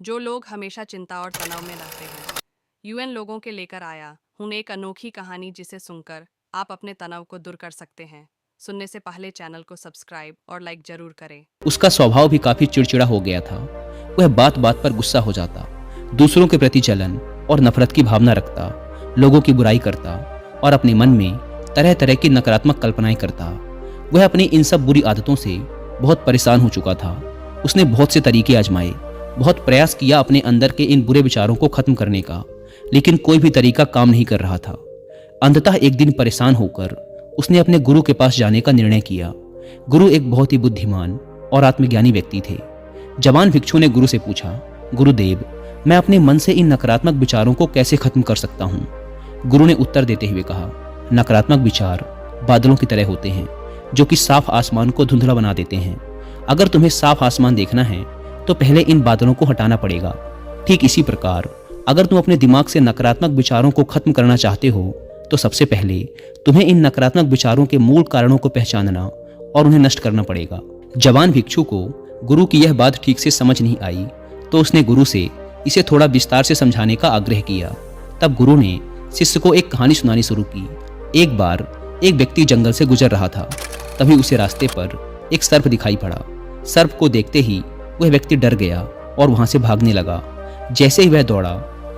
जो लोग हमेशा चिंता और तनाव में रहते हैं। यूएन लोगों के लेकर आया हूं एक अनोखी कहानी जिसे सुनकर आप अपने तनाव को दूर कर सकते हैं। सुनने से पहले चैनल को सब्सक्राइब और लाइक जरूर करें। उसका स्वभाव भी काफी चिड़चिड़ा हो गया था। वह बात बात पर गुस्सा हो जाता, दूसरों के प्रति जलन और नफरत की भावना रखता, लोगों की बुराई करता और अपने मन में तरह तरह की नकारात्मक कल्पनाएं करता। वह अपनी इन सब बुरी आदतों से बहुत परेशान हो चुका था। उसने बहुत से तरीके आजमाए, बहुत प्रयास किया अपने अंदर के इन बुरे विचारों को खत्म करने का, लेकिन कोई भी तरीका काम नहीं कर रहा था। अंततः एक दिन परेशान होकर उसने अपने गुरु के पास जाने का निर्णय किया। गुरु एक बहुत ही बुद्धिमान और आत्मज्ञानी व्यक्ति थे। जवान भिक्षु ने गुरु से पूछा, गुरुदेव, मैं अपने मन से इन नकारात्मक विचारों को कैसे खत्म कर सकता हूँ? गुरु ने उत्तर देते हुए कहा, नकारात्मक विचार बादलों की तरह होते हैं जो कि साफ आसमान को धुंधला बना देते हैं। अगर तुम्हें साफ आसमान देखना है तो पहले इन बादलों को हटाना पड़ेगा। ठीक इसी प्रकार अगर तुम अपने दिमाग से नकारात्मक विचारों को खत्म करना चाहते हो तो सबसे पहले तुम्हें इन नकारात्मक विचारों के मूल कारणों को पहचानना और उन्हें नष्ट करना पड़ेगा। जवान भिक्षु को गुरु की यह बात ठीक से समझ नहीं आई तो उसने गुरु से इसे थोड़ा विस्तार से समझाने का आग्रह किया। तब गुरु ने शिष्य को एक कहानी सुनानी शुरू की। एक बार एक व्यक्ति जंगल से गुजर रहा था। तभी उसे रास्ते पर एक सर्प दिखाई पड़ा। सर्प को देखते ही वह व्यक्ति डर गया और वहां से भागने लगा। जैसे ही वह दौड़ा,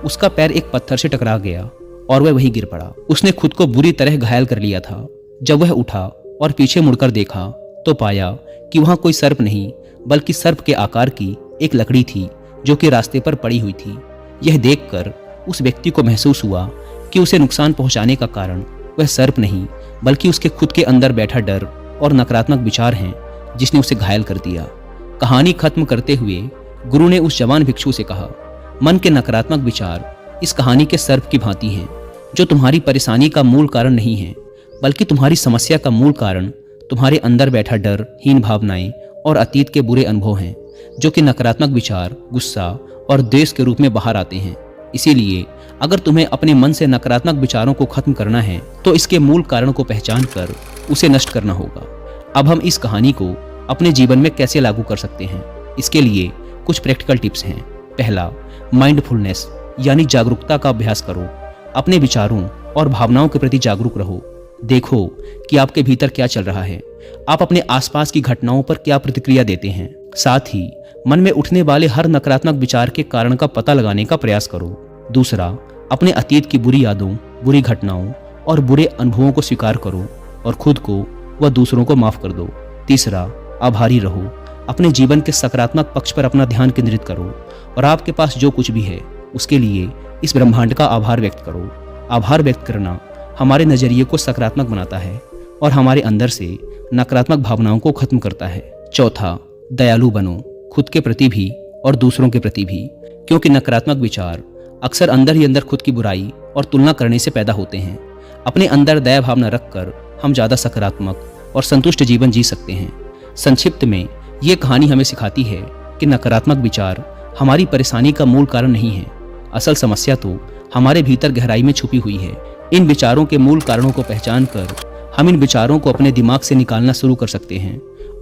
उसका पैर एक पत्थर से टकरा गया और वह वहीं गिर पड़ा। उसने खुद को बुरी तरह घायल कर लिया था। जब वह उठा और पीछे मुड़कर देखा तो पाया कि वहां कोई सर्प नहीं बल्कि सर्प के आकार की एक लकड़ी थी जो कि रास्ते पर पड़ी हुई थी। यह देखकर उस व्यक्ति को महसूस हुआ कि उसे नुकसान पहुंचाने का कारण वह सर्प नहीं बल्कि उसके खुद के अंदर बैठा डर और नकारात्मक विचार हैं जिसने उसे घायल कर दिया। कहानी खत्म करते हुए गुरु ने उस जवान भिक्षु से कहा, मन के नकारात्मक विचार इस कहानी के सर्प की भांति हैं जो तुम्हारी परेशानी का मूल कारण नहीं है बल्कि तुम्हारी समस्या का मूल कारण तुम्हारे अंदर बैठा डर, हीन भावनाएं और अतीत के बुरे अनुभव हैं जो कि नकारात्मक विचार, गुस्सा और द्वेष के रूप में बाहर आते हैं। इसीलिए अगर तुम्हें अपने मन से नकारात्मक विचारों को खत्म करना है तो इसके मूल कारण को पहचान कर उसे नष्ट करना होगा। अब हम इस कहानी को अपने जीवन में कैसे लागू कर सकते हैं, इसके लिए कुछ प्रैक्टिकल टिप्स हैं। पहला, माइंडफुलनेस यानी जागरूकता का अभ्यास करो। अपने विचारों और भावनाओं के प्रति जागरूक रहो। देखो कि आपके भीतर क्या चल रहा है, आप अपने आसपास की घटनाओं पर क्या प्रतिक्रिया देते हैं। साथ ही मन में उठने वाले हर नकारात्मक विचार के कारण का पता लगाने का प्रयास करो। दूसरा, अपने अतीत की बुरी यादों, बुरी घटनाओं और बुरे अनुभवों को स्वीकार करो और खुद को व दूसरों को माफ कर दो। तीसरा, आभारी रहो। अपने जीवन के सकारात्मक पक्ष पर अपना ध्यान केंद्रित करो और आपके पास जो कुछ भी है उसके लिए इस ब्रह्मांड का आभार व्यक्त करो। आभार व्यक्त करना हमारे नजरिए को सकारात्मक बनाता है और हमारे अंदर से नकारात्मक भावनाओं को खत्म करता है। चौथा, दयालु बनो, खुद के प्रति भी और दूसरों के प्रति भी, क्योंकि नकारात्मक विचार अक्सर अंदर ही अंदर खुद की बुराई और तुलना करने से पैदा होते हैं। अपने अंदर दया भावना रखकर हम ज़्यादा सकारात्मक और संतुष्ट जीवन जी सकते हैं। संक्षिप्त में ये कहानी हमें सिखाती है कि नकारात्मक विचार हमारी परेशानी का मूल कारण नहीं है। असल समस्या तो हमारे भीतर गहराई में छुपी हुई है। इन विचारों के मूल कारणों को पहचान कर हम इन विचारों को अपने दिमाग से निकालना शुरू कर सकते हैं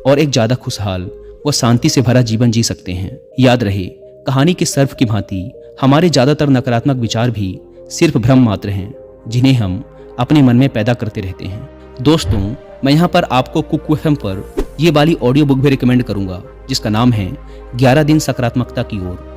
और एक ज़्यादा खुशहाल व शांति से भरा जीवन जी सकते हैं। याद रहे, कहानी के सर्प की भांति हमारे ज़्यादातर नकारात्मक विचार भी सिर्फ भ्रम मात्र हैं जिन्हें हम अपने मन में पैदा करते रहते हैं। दोस्तों, मैं यहाँ पर आपको कुक एफएम पर ये वाली ऑडियो बुक भी रिकमेंड करूँगा जिसका नाम है 11 दिन सकारात्मकता की ओर।